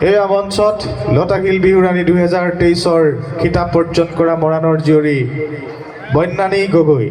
এয়া মঞ্চত লতাশিল বিহুৰাণী 2023-ৰ খিতাপ অৰ্জন কৰা মৰাণৰ জীয়ৰী বন্যানী গগৈ।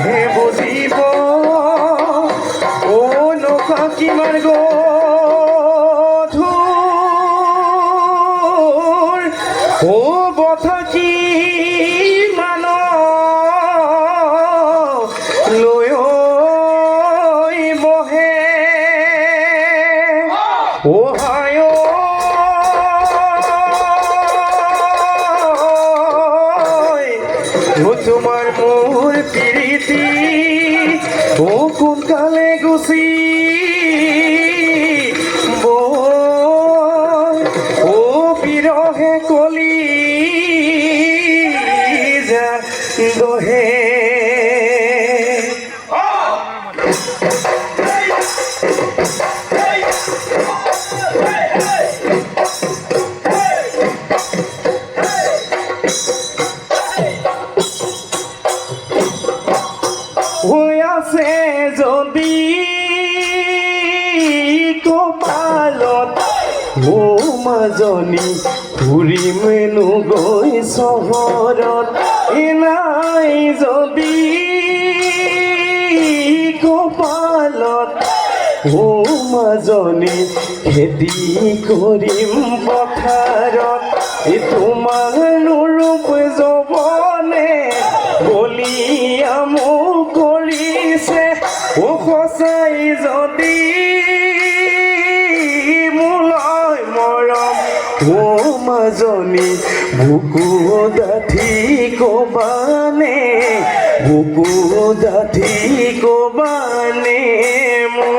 হে বুজিব ও নখা কিমান গধুৰ ও বথা কি মান লৈ বহে ও হায় তোমার মোর প্রীতি ও কোন কালে গুছি ও বিরহে কলি যা দহে আছে যদি কপালত ও মাজনী ফুৰিমেনো গৈ চহৰত নাই যদি কপালত ও মাজনী খেতি কৰিম পথাৰত তোমাৰ ৰূপ যবনে বলিয়া মোক কৰিছে ও সঁচাই যদি মোলৈ মৰম ও মাজনী বুকু ডাঠি কবানে বুকু ডাঠি কবানে মোক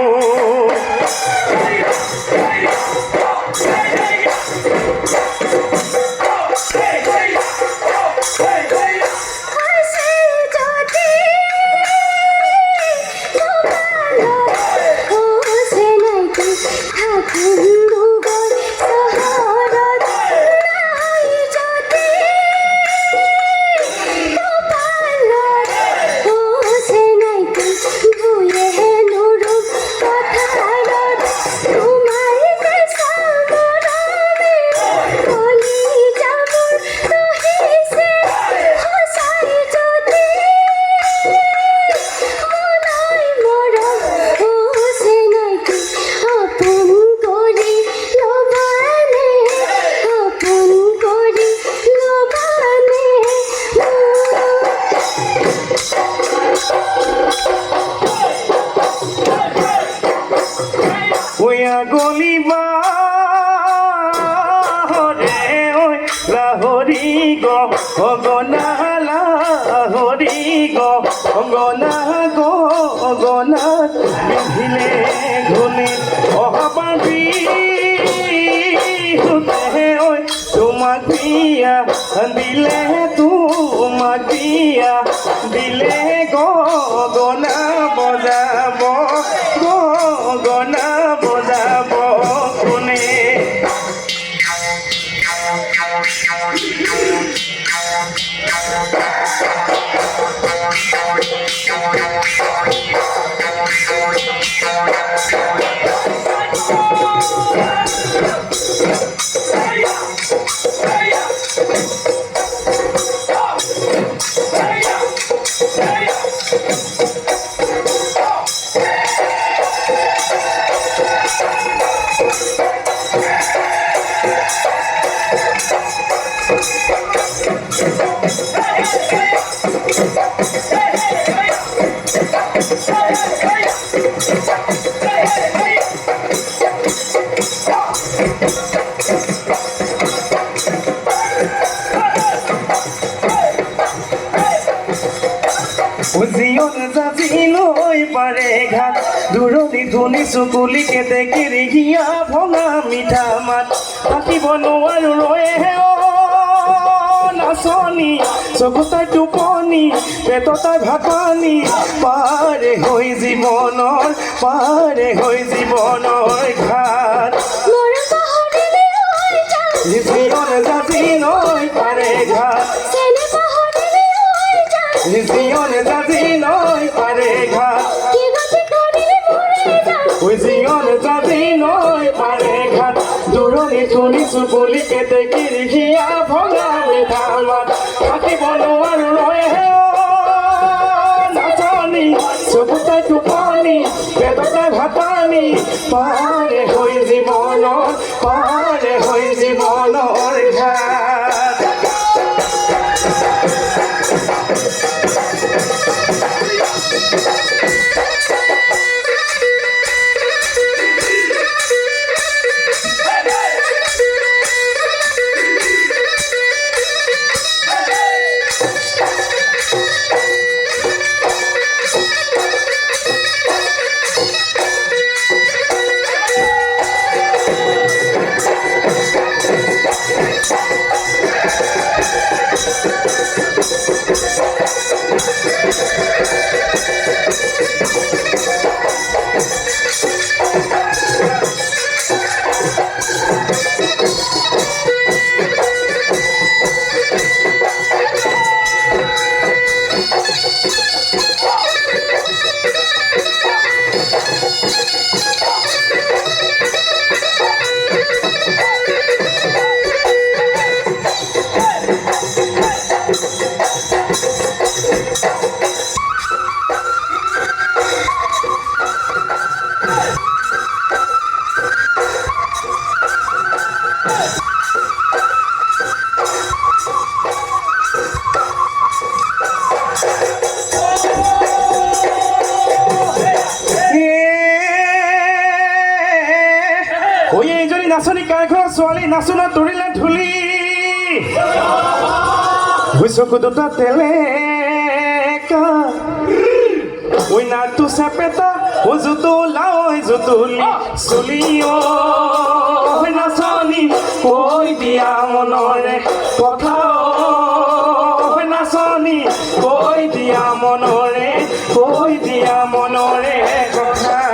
গলিবা হৰে ঐ লাহৰি গগনা লাহৰি গগনা গগনাত পিন্ধিলে ঘূনে অহাবাবি ঐ তোমাক বিয়া দিলে তোমাক বিয়া দিলে গগনা বজাব গগনা বজাব কোনে জীয়ন জাতিলৈ পাৰে ঘাট দূৰণি ধুনি চকুলিকে দেখি ৰিহিয়া ভঙা মিঠা মাত থাকিব নোৱাৰো ৰয়ে নাচনি চকু তাই টোপনি পেট তাই ভাতানি পাৰে হৈ জীৱনৰ ঘাট জীয়ন জাতিলৈ পাৰে ঘাট জীয়ন জাতিলৈ পাৰে ঘাট জীয়ন জাতিলৈ পাৰে ঘাট দূৰণি শুনিছো বুলিকে দেখি ৰিহিয়া ভঙা মিঠা মাত থাকিব নোৱাৰো ৰয়ে নাচনি চকু তাই টোপনি পেট তাই ভাতানি পাৰে হৈ জীৱনৰ ঘাট নাচনি কাইঘৰ ছোৱালী নাচোনা তৰিলে ধূলি চকু দুটা তেলেকা ওই নাকটো চেপেটা ও জুতো লাও জুতুলি চুলি নাচনি কৈ দিয়া মনৰে কথা নাচনি কৈ দিয়া মনৰে কথা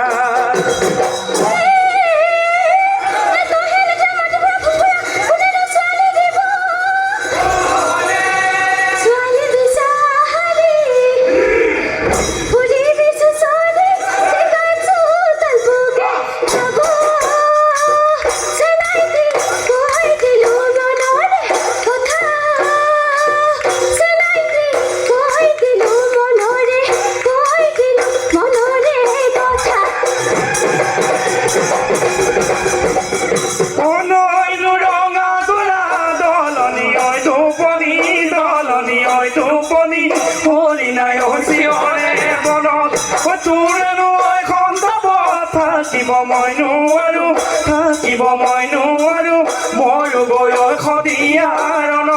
থাকিব মই নোৱাৰো ময়ো গৈ খদিয়াৰণ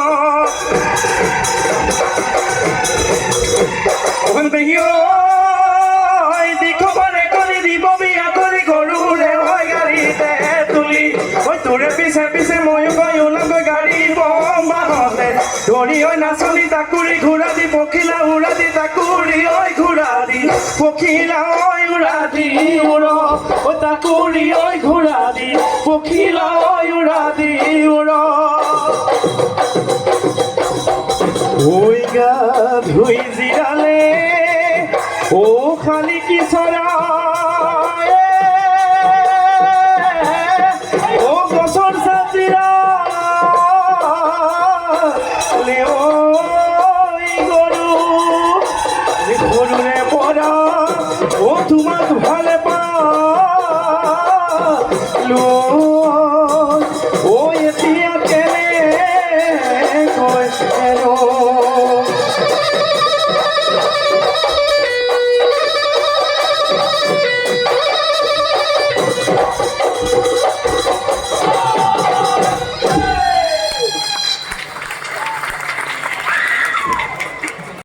দিখবাৰে কৰি দিব বিয়া কৰি গৰুৰে হয় গাড়ীতে তুলি তোৰে পিছে পিছে ময়ো গৈ ওলাগৈ গাড়ীৰ বাহতে ধৰি নাচনি তাকুৰি ঘূৰা দি পখিলা উৰা দি তাকুৰি পখিলা ঐ উৰা দি উৰ ও তাকুৰি ঐ ঘোৰা দি পখিলা ঐ উৰা দি উৰ ঐ গা ধুই জিৰালে ও খালি কি চৰা